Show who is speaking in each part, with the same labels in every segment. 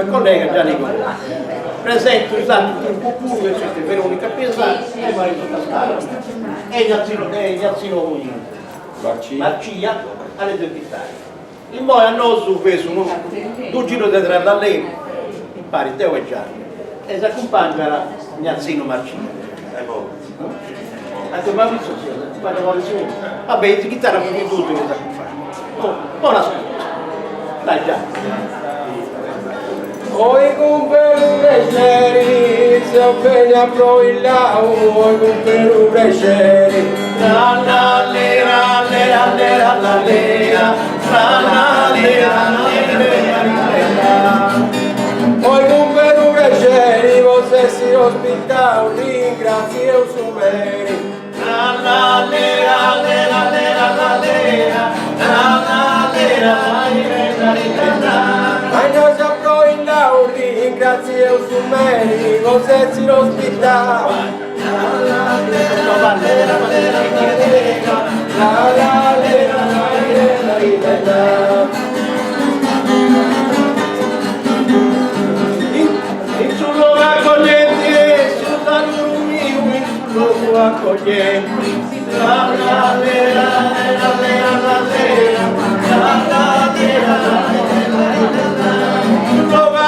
Speaker 1: Il collega Gianni Gomez presento esatto il pupù che c'è Veronica Pesante e marito Tascala e Iazzino Marcia alle due chitarre. In poi hanno preso due giro di tre da lei, in pari Teo e Gianni, e si accompagna Iazzino Marcia. Ma vabbè, la chitarra più tutto che si accompagna. Buona ascolto. Dai Gianni.
Speaker 2: Oi cumpăru breșeri, să veni aproi la oi cumpăru breșeri.
Speaker 1: La la le la le la le la la le la la le la le la.
Speaker 2: Oi cumpăru breșeri, você se hospital, ringrazie eu sumeri.
Speaker 1: La la le la le la le la la le la la le la.
Speaker 2: Ai noi aproi la ringrazie eu sumeri, você se hospital. La la le la le la la.
Speaker 1: Il suo luogo accogliente, sul tanto mio, il suo luogo accogliente. La la le la le la le la le la le la.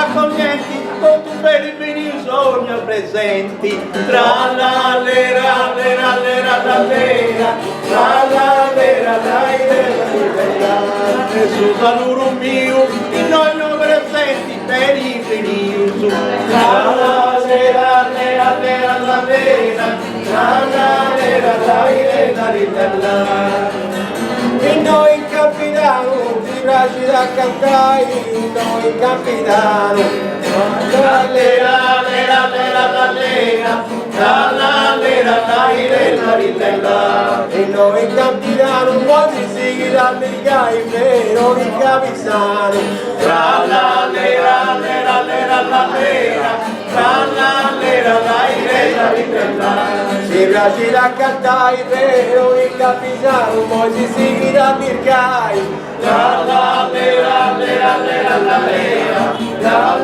Speaker 1: Accoglienti, con tu per il venire sogno presenti, tra la lera, lera, lera, la lera, tra la lera, la lera, Gesù saluro mio, in noi non presenti per il venire su, tra la lera, lera, lera, la lera, tra la lera, la lera, la.
Speaker 2: E noi in capitano, ti piace da cantare, noi in capitano.
Speaker 1: La lera, lera, lera, la lera, la lera, la lera.
Speaker 2: E noi in capitano, quasi si da mercare, vero in capitano.
Speaker 1: Tra la lera, lera, lera, la lera, la lera, la.
Speaker 2: Si piace da cantare, vero in capitano, quasi si da mercare.
Speaker 1: La lera, lera, lera, la lera, la